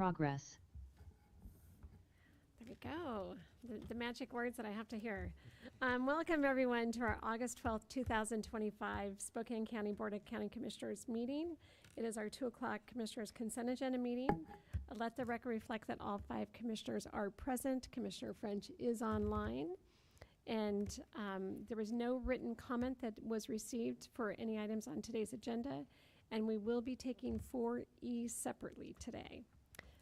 progress. There we go. The magic words that I have to hear. Welcome, everyone, to our August 12th, 2025 Spokane County Board of County Commissioners meeting. It is our 2 o'clock Commissioners Consent Agenda meeting. Let the record reflect that all 5 commissioners are present. Commissioner French is online. And there was no written comment that was received for any items on today's agenda. And we will be taking 4E separately today.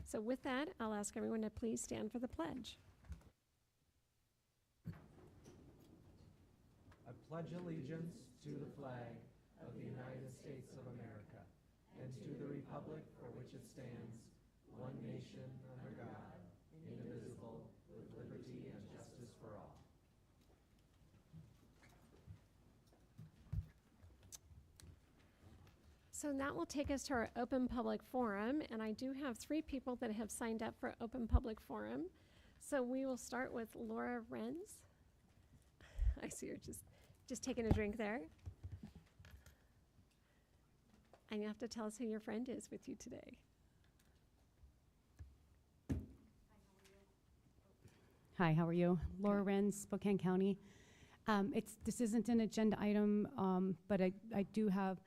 So with that, I'll ask everyone to please stand for the pledge. I pledge allegiance to the flag of the United States of America and to the republic for which it stands, one nation under God, indivisible, with liberty and justice for all. So that will take us to our open public forum, and I do have 3 people that have signed up for open public forum. So we will start with Laura Renz. I see you're just taking a drink there. And you have to tell us who your friend is with you today. Hi, how are you? Laura Renz, Spokane County. This isn't an agenda item, but I do have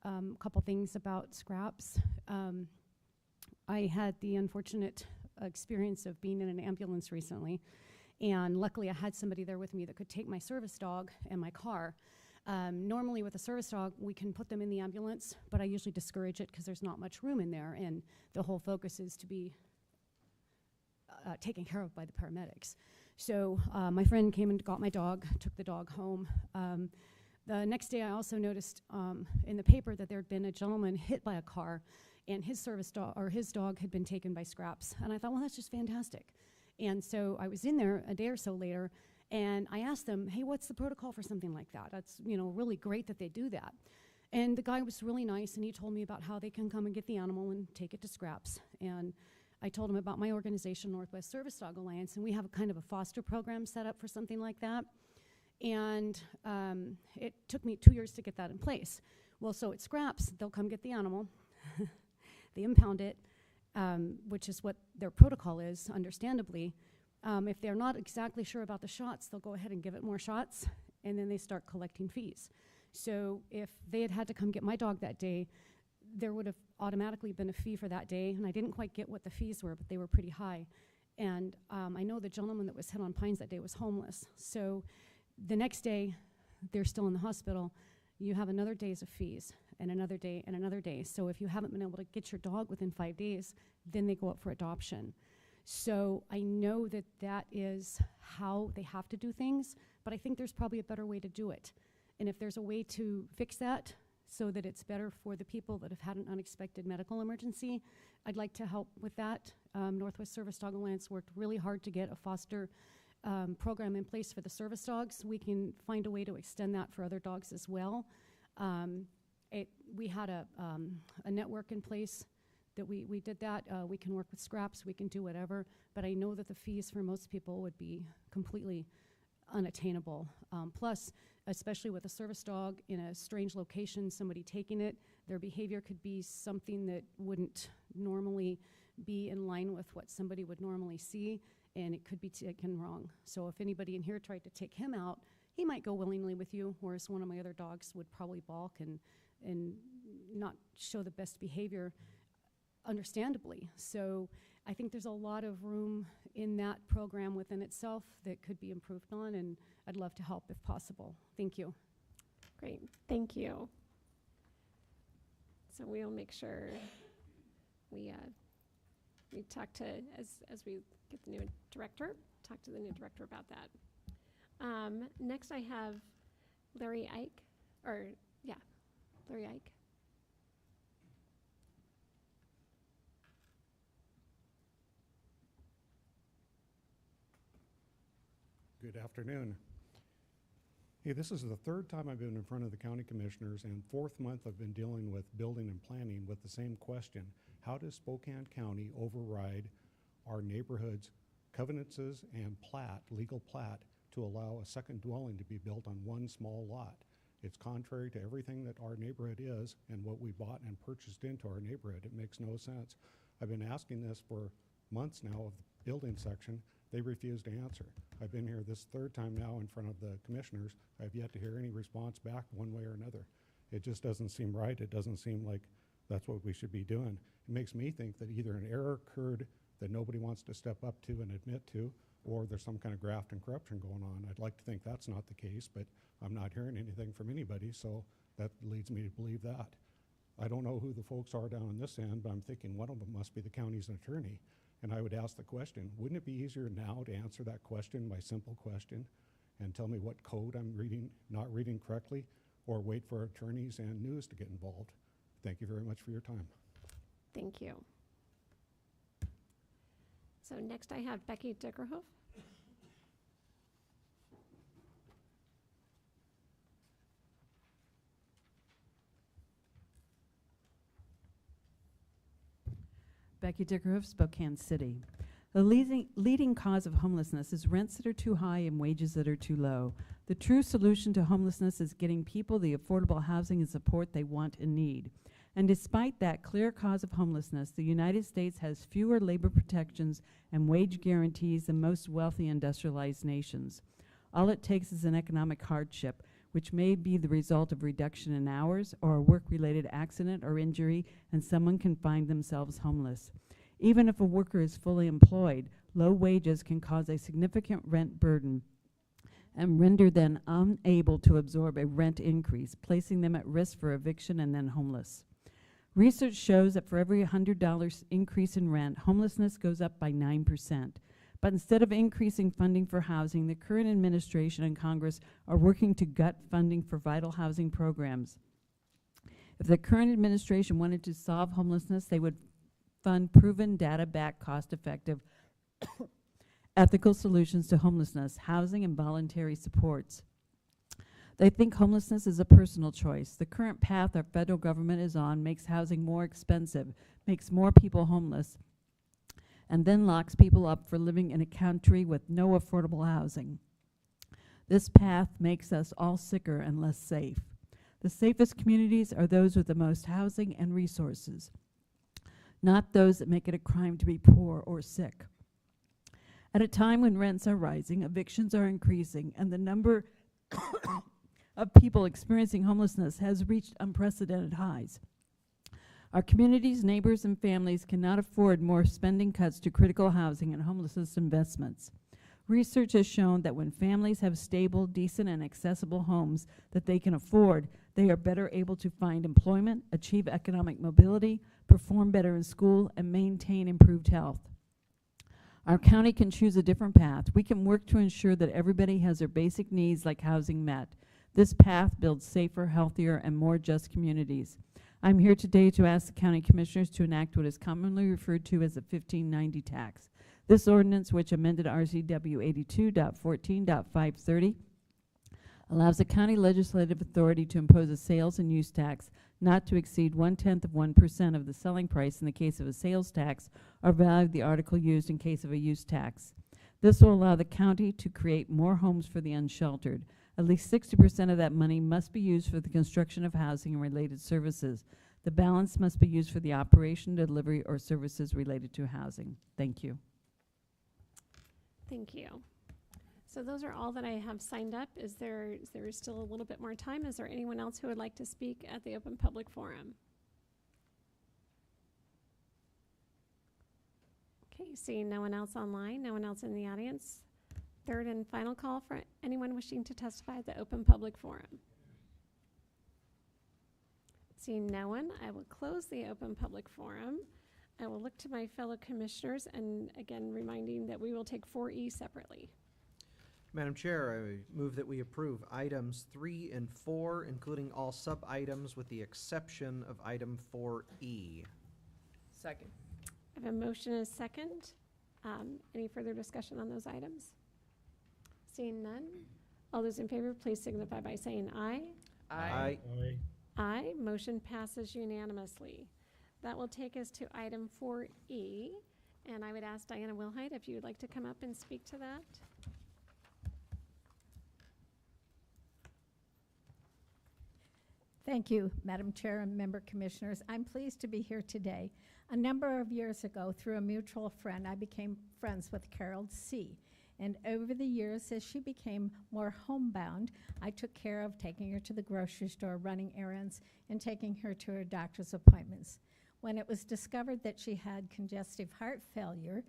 a couple things about scraps. I had the unfortunate experience of being in an ambulance recently, and luckily I had somebody there with me that could take my service dog and my car. Normally with a service dog, we can put them in the ambulance, but I usually discourage it because there's not much room in there, and the whole focus is to be taken care of by the paramedics. So my friend came and got my dog, took the dog home. The next day I also noticed in the paper that there had been a gentleman hit by a car, and his service dog, or his dog, had been taken by scraps. And I thought, well, that's just fantastic. And so I was in there a day or so later, and I asked them, hey, what's the protocol for something like that? That's, really great that they do that. And the guy was really nice, and he told me about how they can come and get the animal and take it to scraps. And I told him about my organization, Northwest Service Dog Alliance, and we have a kind of a foster program set up for something like that. And it took me 2 years to get that in place. Well, so at scraps, they'll come get the animal, they impound it, which is what their protocol is, understandably. If they're not exactly sure about the shots, they'll go ahead and give it more shots, and then they start collecting fees. So if they had had to come get my dog that day, there would have automatically been a fee for that day, and I didn't quite get what the fees were, but they were pretty high. And I know the gentleman that was hit on Pines that day was homeless. So the next day, they're still in the hospital. You have another days of fees, and another day, and another day. So if you haven't been able to get your dog within 5 days, then they go up for adoption. So I know that that is how they have to do things, but I think there's probably a better way to do it. And if there's a way to fix that so that it's better for the people that have had an unexpected medical emergency, I'd like to help with that. Northwest Service Dog Alliance worked really hard to get a foster program in place for the service dogs. We can find a way to extend that for other dogs as well. We had a network in place that we did that. We can work with scraps, we can do whatever, but I know that the fees for most people would be completely unattainable. Plus, especially with a service dog in a strange location, somebody taking it, their behavior could be something that wouldn't normally be in line with what somebody would normally see, and it could be taken wrong. So if anybody in here tried to take him out, he might go willingly with you, whereas one of my other dogs would probably balk and not show the best behavior, understandably. So I think there's a lot of room in that program within itself that could be improved on, and I'd love to help if possible. Thank you. Great, thank you. So we'll make sure we talk to, as we get the new director, talk to the new director about that. Next I have Larry Ike, Larry Ike. Good afternoon. Hey, this is the 3rd time I've been in front of the county commissioners, and 4th month I've been dealing with building and planning with the same question. How does Spokane County override our neighborhood's covenants and legal plat, to allow a second dwelling to be built on one small lot? It's contrary to everything that our neighborhood is and what we bought and purchased into our neighborhood. It makes no sense. I've been asking this for months now of the building section. They refuse to answer. I've been here this third time now in front of the commissioners. I've yet to hear any response back one way or another. It just doesn't seem right. It doesn't seem like that's what we should be doing. It makes me think that either an error occurred that nobody wants to step up to and admit to, or there's some kind of graft and corruption going on. I'd like to think that's not the case, but I'm not hearing anything from anybody, so that leads me to believe that. I don't know who the folks are down on this end, but I'm thinking one of them must be the county's attorney. And I would ask the question, wouldn't it be easier now to answer that question by simple question and tell me what code I'm reading, not reading correctly, or wait for attorneys and news to get involved? Thank you very much for your time. Thank you. So next I have Becky Dickerhoff. Becky Dickerhoff, Spokane City. The leading cause of homelessness is rents that are too high and wages that are too low. The true solution to homelessness is getting people the affordable housing and support they want and need. And despite that clear cause of homelessness, the United States has fewer labor protections and wage guarantees than most wealthy industrialized nations. All it takes is an economic hardship, which may be the result of reduction in hours or a work-related accident or injury, and someone can find themselves homeless. Even if a worker is fully employed, low wages can cause a significant rent burden and render them unable to absorb a rent increase, placing them at risk for eviction and then homeless. Research shows that for every $100 increase in rent, homelessness goes up by 9%. But instead of increasing funding for housing, the current administration and Congress are working to gut funding for vital housing programs. If the current administration wanted to solve homelessness, they would fund proven, data-backed, cost-effective, ethical solutions to homelessness, housing, and voluntary supports. They think homelessness is a personal choice. The current path our federal government is on makes housing more expensive, makes more people homeless, and then locks people up for living in a country with no affordable housing. This path makes us all sicker and less safe. The safest communities are those with the most housing and resources, not those that make it a crime to be poor or sick. At a time when rents are rising, evictions are increasing, and the number of people experiencing homelessness has reached unprecedented highs. Our communities, neighbors, and families cannot afford more spending cuts to critical housing and homelessness investments. Research has shown that when families have stable, decent, and accessible homes that they can afford, they are better able to find employment, achieve economic mobility, perform better in school, and maintain improved health. Our county can choose a different path. We can work to ensure that everybody has their basic needs like housing met. This path builds safer, healthier, and more just communities. I'm here today to ask the county commissioners to enact what is commonly referred to as the 1590 tax. This ordinance, which amended RCW 82.14.530, allows the county legislative authority to impose a sales and use tax not to exceed 0.1% of the selling price in the case of a sales tax or value of the article used in case of a use tax. This will allow the county to create more homes for the unsheltered. At least 60% of that money must be used for the construction of housing and related services. The balance must be used for the operation, delivery, or services related to housing. Thank you. Thank you. So those are all that I have signed up. Is there still a little bit more time? Is there anyone else who would like to speak at the Open Public Forum? Okay, seeing no one else online, no one else in the audience. Third and final call for anyone wishing to testify at the Open Public Forum. Seeing no one, I will close the Open Public Forum. I will look to my fellow commissioners and again reminding that we will take 4E separately. Madam Chair, I move that we approve items 3 and 4, including all sub-items with the exception of item 4E. Second. I have a motion and a second. Any further discussion on those items? Seeing none, all those in favor, please signify by saying aye. Aye. Aye. Motion passes unanimously. That will take us to item 4E, and I would ask Diana Wilhite if you would like to come up and speak to that. Thank you, Madam Chair and member commissioners. I'm pleased to be here today. A number of years ago, through a mutual friend, I became friends with Carol C. And over the years, as she became more homebound, I took care of taking her to the grocery store, running errands, and taking her to her doctor's appointments. When it was discovered that she had congestive heart failure,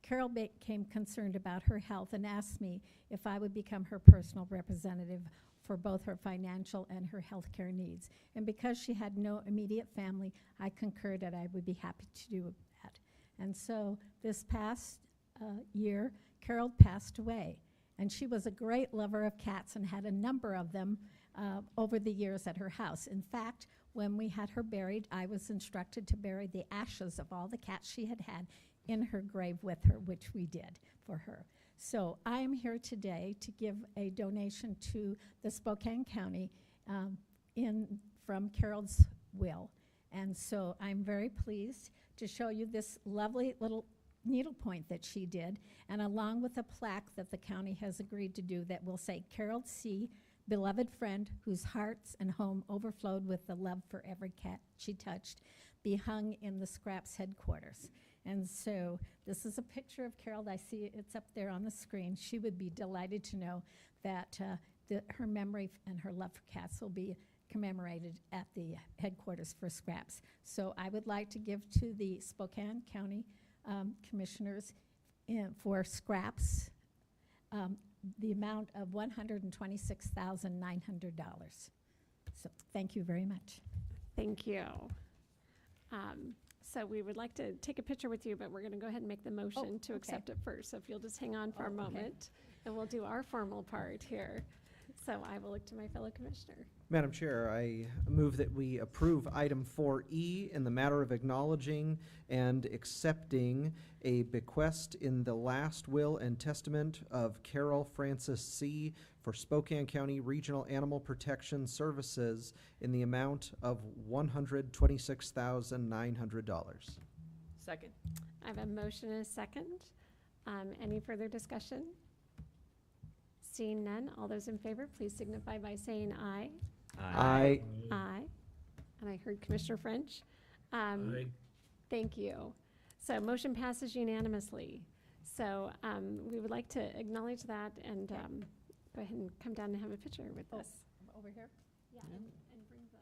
Carol became concerned about her health and asked me if I would become her personal representative for both her financial and her health care needs. And because she had no immediate family, I concurred that I would be happy to do that. And so this past year, Carol passed away. And she was a great lover of cats and had a number of them over the years at her house. In fact, when we had her buried, I was instructed to bury the ashes of all the cats she had had in her grave with her, which we did for her. So I am here today to give a donation to the Spokane County from Carol's will. And so I'm very pleased to show you this lovely little needlepoint that she did, and along with a plaque that the county has agreed to do that will say, Carol C., beloved friend whose hearts and home overflowed with the love for every cat she touched, be hung in the Scraps headquarters. And so this is a picture of Carol. I see it's up there on the screen. She would be delighted to know that her memory and her love for cats will be commemorated at the headquarters for Scraps. So I would like to give to the Spokane County commissioners for Scraps the amount of $126,900. So thank you very much. Thank you. So we would like to take a picture with you, but we're going to go ahead and make the motion to accept it first. So if you'll just hang on for a moment, and we'll do our formal part here. So I will look to my fellow commissioner. Madam Chair, I move that we approve item 4E in the matter of acknowledging and accepting a bequest in the last will and testament of Carol Francis C. for Spokane County Regional Animal Protection Services in the amount of $126,900. Second. I have a motion and a second. Any further discussion? Seeing none, all those in favor, please signify by saying aye. Aye. Aye. And I heard Commissioner French. Aye. Thank you. So motion passes unanimously. So we would like to acknowledge that and go ahead and come down and have a picture with us. Over here? Yeah, and bring the.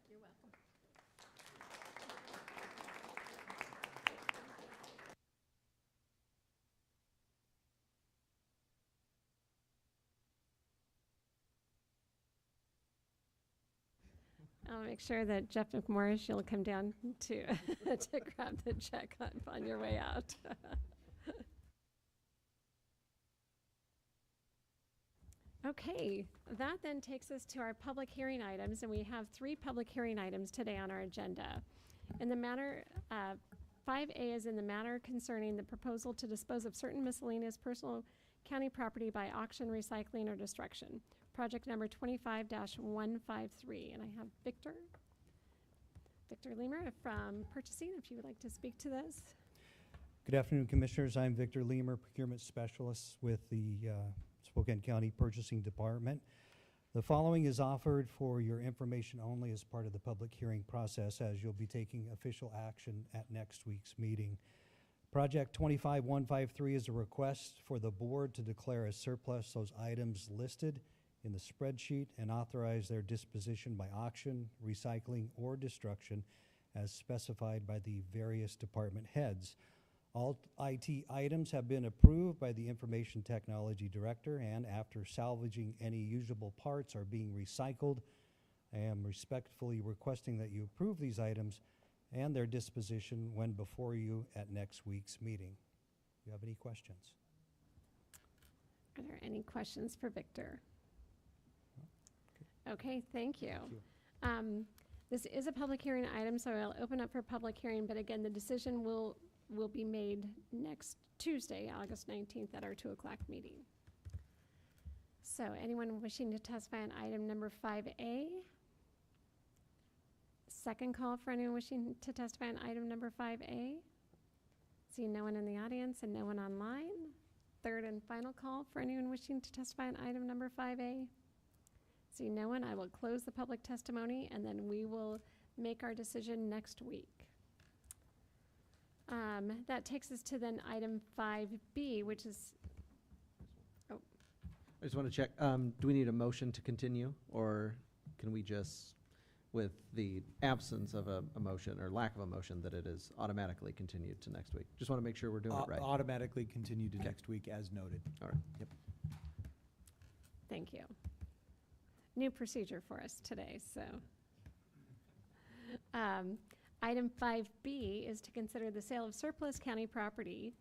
You're welcome. I'll make sure that Jeff McMorris, you'll come down to to grab the check on your way out. Okay, that then takes us to our public hearing items, and we have 3 public hearing items today on our agenda. In the matter, 5A is in the matter concerning the proposal to dispose of certain miscellaneous personal county property by auction, recycling, or destruction. Project number 25-153, and I have Victor Lemer from Purchasing, if you would like to speak to this. Good afternoon, Commissioners. I'm Victor Lemer, Procurement Specialist with the Spokane County Purchasing Department. The following is offered for your information only as part of the public hearing process, as you'll be taking official action at next week's meeting. Project 25153 is a request for the board to declare as surplus those items listed in the spreadsheet and authorize their disposition by auction, recycling, or destruction as specified by the various department heads. All IT items have been approved by the Information Technology Director, and after salvaging any usable parts are being recycled. I am respectfully requesting that you approve these items and their disposition when before you at next week's meeting. Do you have any questions? Are there any questions for Victor? Okay, thank you. This is a public hearing item, so I'll open up for public hearing, but again, the decision will be made next Tuesday, August 19th at our 2 o'clock meeting. So anyone wishing to testify on item number 5A? Second call for anyone wishing to testify on item number 5A? Seeing no one in the audience and no one online. Third and final call for anyone wishing to testify on item number 5A? Seeing no one, I will close the public testimony and then we will make our decision next week. That takes us to then item 5B, which is, I just want to check, do we need a motion to continue, or can we just, with the absence of a motion or lack of a motion, that it is automatically continued to next week? Just want to make sure we're doing it right. Automatically continue to Okay. next week as noted. All right, yep. thank you. New procedure for us today, so. Item 5B is to consider the sale of surplus county property,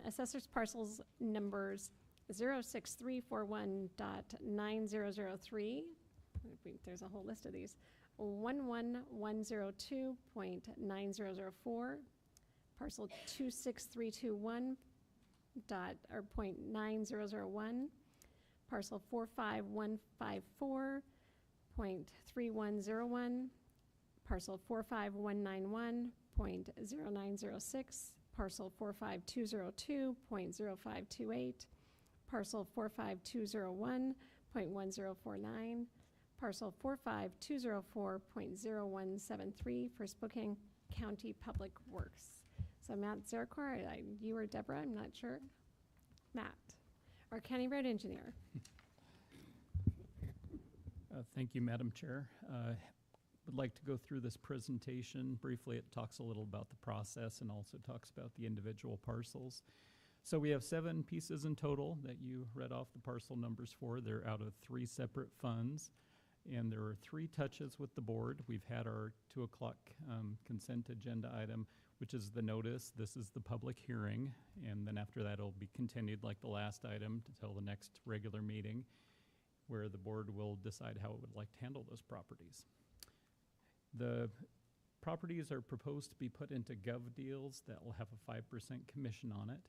assessors parcels numbers 06341.9003. There's a whole list of these. 11102.9004, parcel 26321 .9001, parcel 45154.3101, parcel 45191.0906, parcel 45202.0528, parcel 45201.1049, parcel 45204.0173 for Spokane County Public Works. So Matt Zerkor, you or Deborah, I'm not sure. Matt, our county road engineer. Thank you, Madam Chair. Would like to go through this presentation briefly. It talks a little about the process and also talks about the individual parcels. So we have 7 pieces in total that you read off the parcel numbers for. They're out of 3 separate funds, and there are 3 touches with the board. We've had our 2 o'clock consent agenda item, which is the notice. This is the public hearing, and then after that it'll be continued like the last item until the next regular meeting, where the board will decide how it would like to handle those properties. The properties are proposed to be put into gov deals that will have a 5% commission on it.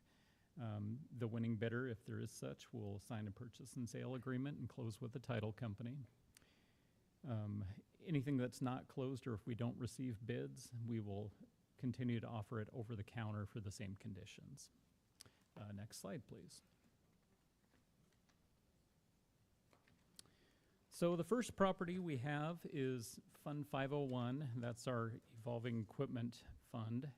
The winning bidder, if there is such, will sign a purchase and sale agreement and close with the title company. Anything that's not closed, or if we don't receive bids, we will continue to offer it over the counter for the same conditions. Next slide, please. So the first property we have is Fund 501. That's our evolving equipment fund,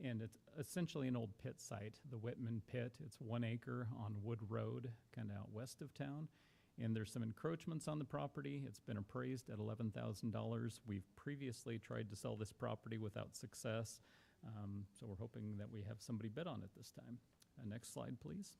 and it's essentially an old pit site, the Whitman Pit. It's 1 acre on Wood Road, kind of out west of town, and there's some encroachments on the property. It's been appraised at $11,000. We've previously tried to sell this property without success, so we're hoping that we have somebody bid on it this time. Next slide, please.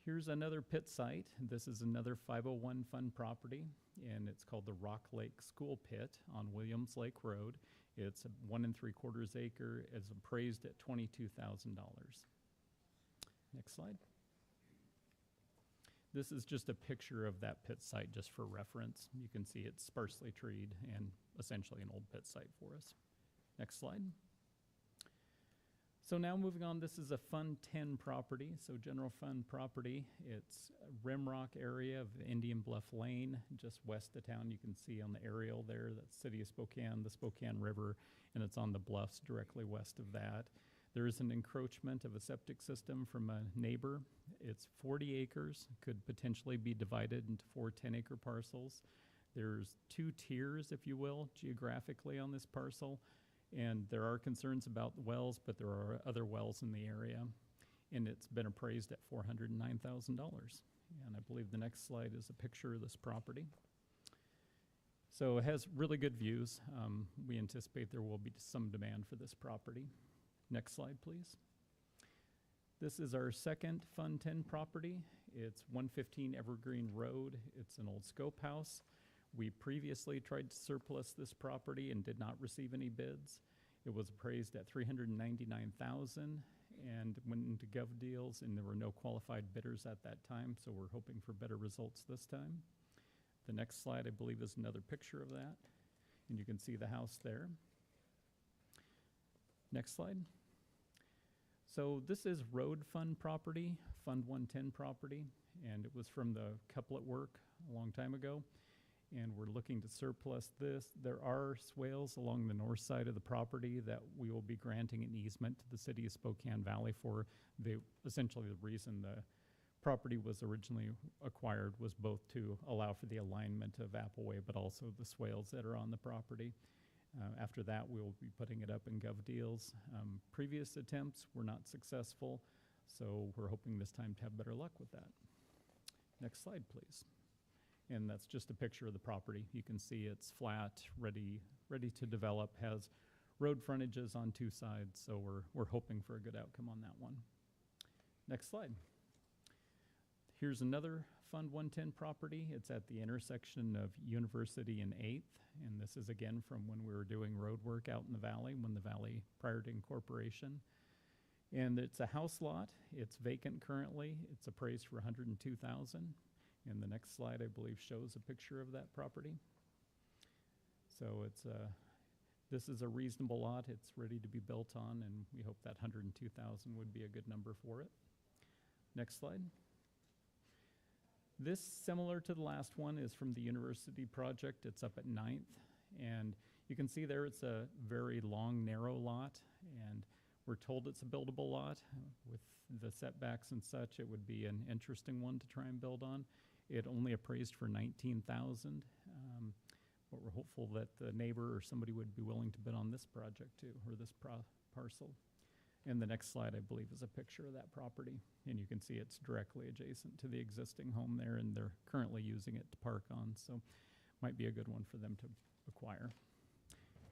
Here's another pit site. This is another 501 fund property, and it's called the Rock Lake School Pit on Williams Lake Road. It's 1 3/4 acre. It's appraised at $22,000. Next slide. This is just a picture of that pit site just for reference. You can see it's sparsely treed and essentially an old pit site for us. Next slide. So now moving on, this is a Fund 10 property, so general fund property. It's a Rimrock area of Indian Bluff Lane, just west of town. You can see on the aerial there, that's City of Spokane, the Spokane River, and it's on the bluffs directly west of that. There is an encroachment of a septic system from a neighbor. It's 40 acres, could potentially be divided into 4 10-acre parcels. There's 2 tiers, if you will, geographically on this parcel. And there are concerns about the wells, but there are other wells in the area. And it's been appraised at $409,000. And I believe the next slide is a picture of this property. So it has really good views. We anticipate there will be some demand for this property. Next slide, please. This is our second Fund 10 property. It's 115 Evergreen Road. It's an old scope house. We previously tried to surplus this property and did not receive any bids. It was appraised at $399,000 and went into Gov Deals, and there were no qualified bidders at that time, so we're hoping for better results this time. The next slide, I believe, is another picture of that, and you can see the house there. Next slide. So this is road fund property, Fund 110 property, and it was from the couplet work a long time ago, and we're looking to surplus this. There are swales along the north side of the property that we will be granting an easement to the city of Spokane Valley for. Essentially the reason the property was originally acquired was both to allow for the alignment of Appleway, but also the swales that are on the property. After that, we will be putting it up in Gov Deals. Previous attempts were not successful, so we're hoping this time to have better luck with that. Next slide, please. And that's just a picture of the property. You can see it's flat, ready to develop, has road frontages on two sides, so we're hoping for a good outcome on that one. Next slide. Here's another Fund 110 property. It's at the intersection of University and 8th, and this is again from when we were doing road work out in the valley, prior to incorporation. And it's a house lot. It's vacant currently. It's appraised for $102,000. And the next slide, I believe, shows a picture of that property. So this is a reasonable lot. It's ready to be built on, and we hope that $102,000 would be a good number for it. Next slide. This, similar to the last one, is from the University project. It's up at 9th, and you can see there it's a very long, narrow lot, and we're told it's a buildable lot. With the setbacks and such, it would be an interesting one to try and build on. It only appraised for $19,000, but we're hopeful that the neighbor or somebody would be willing to bid on this project too, or this parcel. And the next slide, I believe, is a picture of that property. And you can see it's directly adjacent to the existing home there, and they're currently using it to park on, so might be a good one for them to acquire.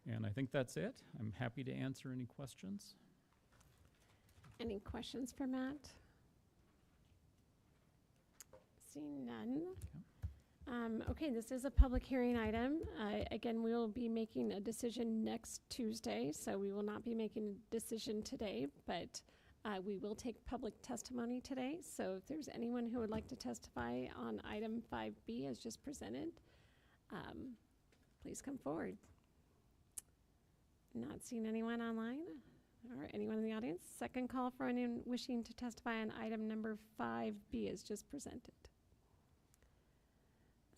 And I think that's it. I'm happy to answer any questions. Any questions for Matt? Seeing none. Okay, this is a public hearing item. Again, we will be making a decision next Tuesday, so we will not be making a decision today, but we will take public testimony today. So if there's anyone who would like to testify on item 5B as just presented, please come forward. Not seeing anyone online or anyone in the audience. Second call for anyone wishing to testify on item number 5B as just presented.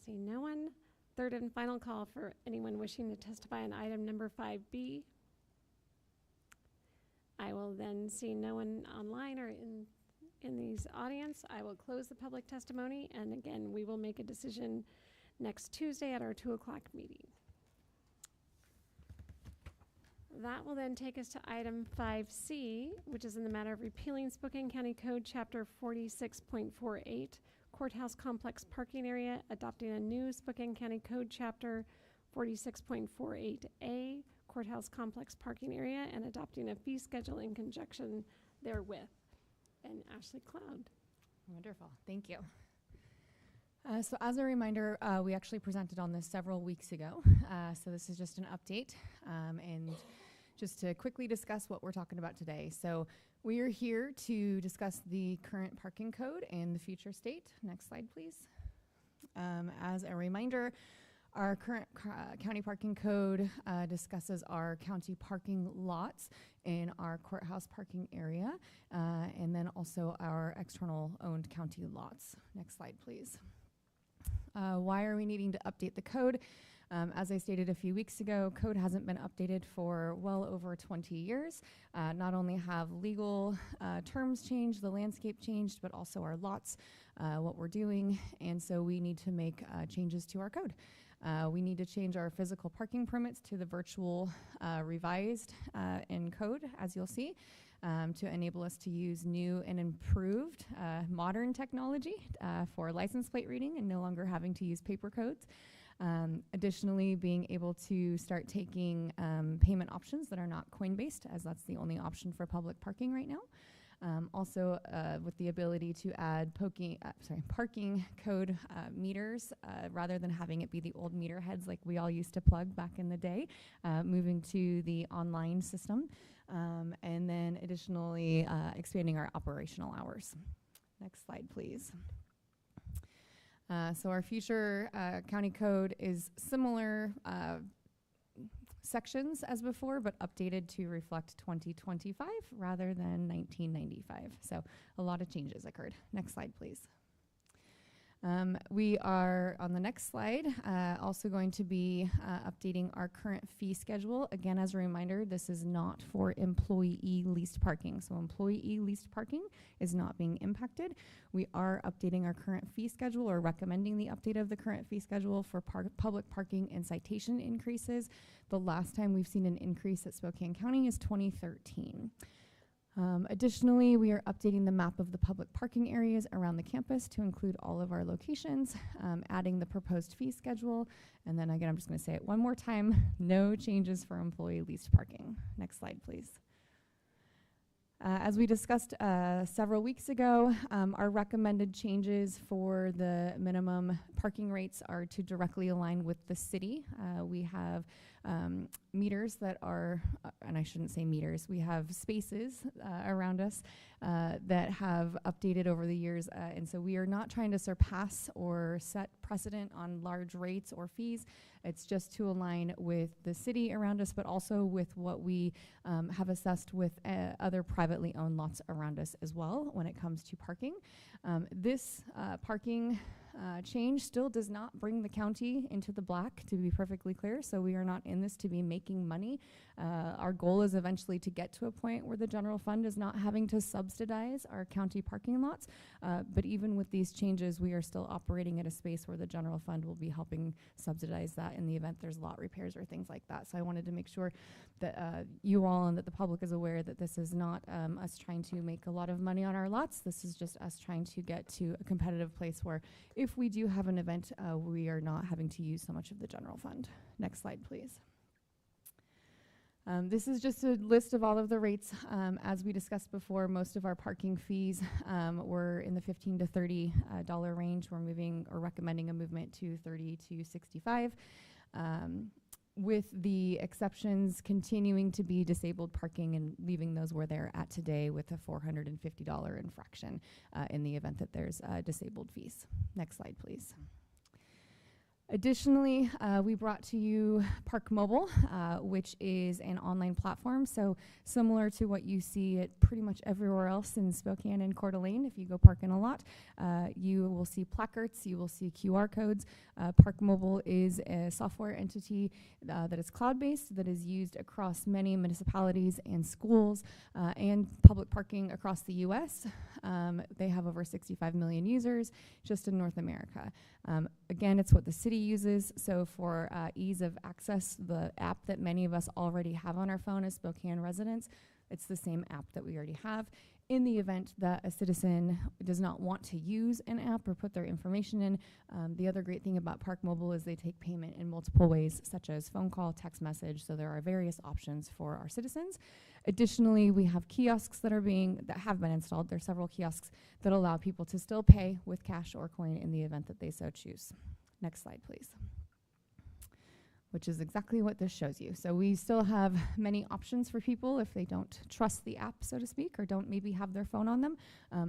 Seeing no one. Third and final call for anyone wishing to testify on item number 5B. I will then see no one online or in these audience. I will close the public testimony, and again, we will make a decision next Tuesday at our 2 o'clock meeting. That will then take us to item 5C, which is in the matter of repealing Spokane County Code Chapter 46.48, Courthouse Complex Parking Area, adopting a new Spokane County Code Chapter 46.48A, Courthouse Complex Parking Area, and adopting a fee schedule in conjunction therewith. And Ashley Cloud. Wonderful. Thank you. So as a reminder, we actually presented on this several weeks ago. So this is just an update. And just to quickly discuss what we're talking about today. So we are here to discuss the current parking code and the future state. Next slide, please. As a reminder, our current county parking code discusses our county parking lots in our courthouse parking area, and then also our external owned county lots. Next slide, please. Why are we needing to update the code? As I stated a few weeks ago, code hasn't been updated for well over 20 years. Not only have legal terms changed, the landscape changed, but also our lots, what we're doing, and so we need to make changes to our code. We need to change our physical parking permits to the virtual revised in code, as you'll see, to enable us to use new and improved modern technology for license plate reading and no longer having to use paper codes. Additionally, being able to start taking payment options that are not coin-based, as that's the only option for public parking right now. Also, with the ability to add parking code meters rather than having it be the old meter heads like we all used to plug back in the day, moving to the online system. And then additionally, expanding our operational hours. Next slide, please. So our future county code is similar sections as before, but updated to reflect 2025 rather than 1995. So a lot of changes occurred. Next slide, please. We are, on the next slide, also going to be updating our current fee schedule. Again, as a reminder, this is not for employee leased parking. So employee leased parking is not being impacted. We are updating our current fee schedule, or recommending the update of the current fee schedule for public parking and citation increases. The last time we've seen an increase at Spokane County is 2013. Additionally, we are updating the map of the public parking areas around the campus to include all of our locations, adding the proposed fee schedule, and then again, I'm just going to say it one more time, no changes for employee leased parking. Next slide, please. As we discussed several weeks ago, our recommended changes for the minimum parking rates are to directly align with the city. We have meters that are, and I shouldn't say meters, we have spaces around us that have updated over the years. And so we are not trying to surpass or set precedent on large rates or fees. It's just to align with the city around us, but also with what we have assessed with other privately owned lots around us as well when it comes to parking. This parking change still does not bring the county into the black, to be perfectly clear. So we are not in this to be making money. Our goal is eventually to get to a point where the general fund is not having to subsidize our county parking lots. But even with these changes, we are still operating at a space where the general fund will be helping subsidize that in the event there's lot repairs or things like that. So I wanted to make sure that you all and that the public is aware that this is not us trying to make a lot of money on our lots. This is just us trying to get to a competitive place where if we do have an event, we are not having to use so much of the general fund. Next slide, please. This is just a list of all of the rates. As we discussed before, most of our parking fees were in the $15 to $30 range. We're moving or recommending a movement to $30 to $65. With the exceptions continuing to be disabled parking and leaving those where they're at today with a $450 infraction in the event that there's disabled fees. Next slide, please. Additionally, we brought to you Park Mobile, which is an online platform. So similar to what you see at pretty much everywhere else in Spokane and Coeur d'Alene, if you go park in a lot, you will see placards, you will see QR codes. Park Mobile is a software entity that is cloud-based, that is used across many municipalities and schools and public parking across the U.S. They have over 65 million users just in North America. Again, it's what the city uses, so for ease of access, the app that many of us already have on our phone as Spokane residents, it's the same app that we already have. In the event that a citizen does not want to use an app or put their information in, the other great thing about Park Mobile is they take payment in multiple ways, such as phone call, text message, so there are various options for our citizens. Additionally, we have kiosks that have been installed. There are several kiosks that allow people to still pay with cash or coin in the event that they so choose. Next slide, please. Which is exactly what this shows you. So we still have many options for people if they don't trust the app, so to speak, or don't maybe have their phone on them,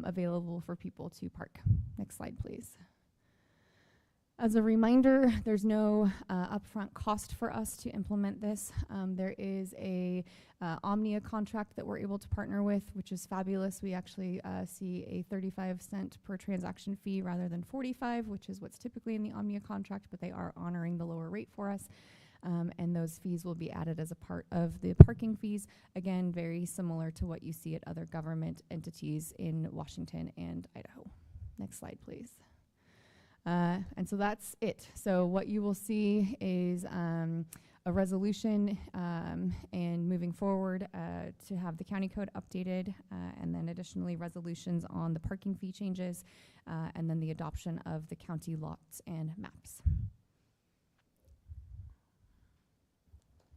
available for people to park. Next slide, please. As a reminder, there's no upfront cost for us to implement this. There is a Omnia contract that we're able to partner with, which is fabulous. We actually see a 35-cent per transaction fee rather than 45, which is what's typically in the Omnia contract, but they are honoring the lower rate for us. And those fees will be added as a part of the parking fees. Again, very similar to what you see at other government entities in Washington and Idaho. Next slide, please. And so that's it. So what you will see is a resolution and moving forward to have the county code updated, and then additionally resolutions on the parking fee changes, and then the adoption of the county lots and maps.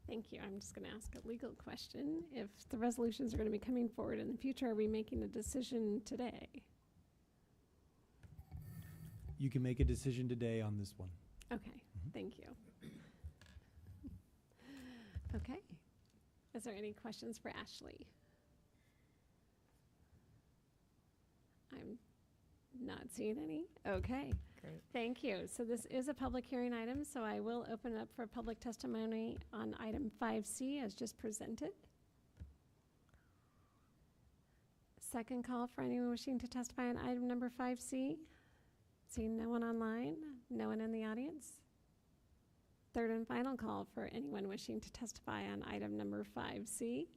Thank you. I'm just going to ask a legal question. If the resolutions are going to be coming forward in the future, are we making a decision today? You can make a decision today on this one. Okay, thank you. Okay. Is there any questions for Ashley? I'm not seeing any. Okay. Great. Thank you. So this is a public hearing item, so I will open it up for public testimony on item 5C as just presented. Second call for anyone wishing to testify on item number 5C. Seeing no one online, no one in the audience. Third and final call for anyone wishing to testify on item number 5C.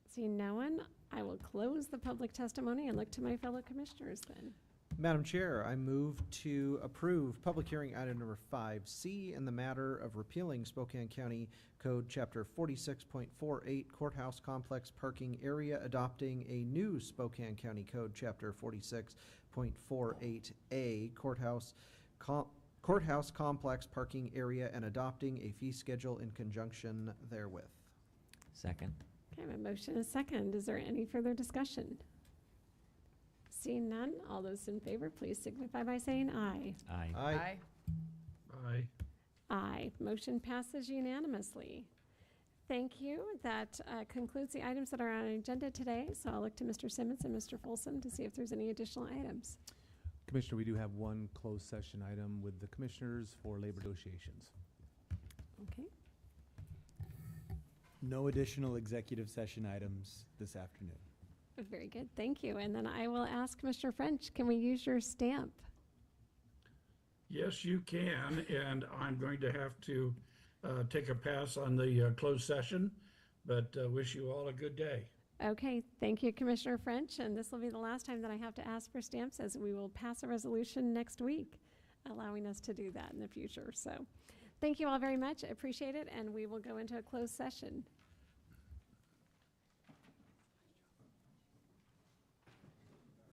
Seeing no one, I will close the public testimony and look to my fellow commissioners then. Madam Chair, I move to approve public hearing item number 5C in the matter of repealing Spokane County Code Chapter 46.48 Courthouse Complex Parking Area, adopting a new Spokane County Code Chapter 46.48A Courthouse Complex Parking Area, and adopting a fee schedule in conjunction therewith. Second. Okay, I have a motion and a second. Is there any further discussion? Seeing none, all those in favor, please signify by saying aye. Aye. Aye. Aye. Aye. Motion passes unanimously. Thank you. That concludes the items that are on our agenda today. So I'll look to Mr. Simmons and Mr. Folsom to see if there's any additional items. Commissioner, we do have one closed session item with the commissioners for labor negotiations. Okay. No additional executive session items this afternoon. Very good. Thank you. And then I will ask Mr. French, can we use your stamp? Yes, you can, and I'm going to have to take a pass on the closed session, but wish you all a good day. Okay. Thank you, Commissioner French. And this will be the last time that I have to ask for stamps, as we will pass a resolution next week, allowing us to do that in the future. So thank you all very much. I appreciate it. And we will go into a closed session.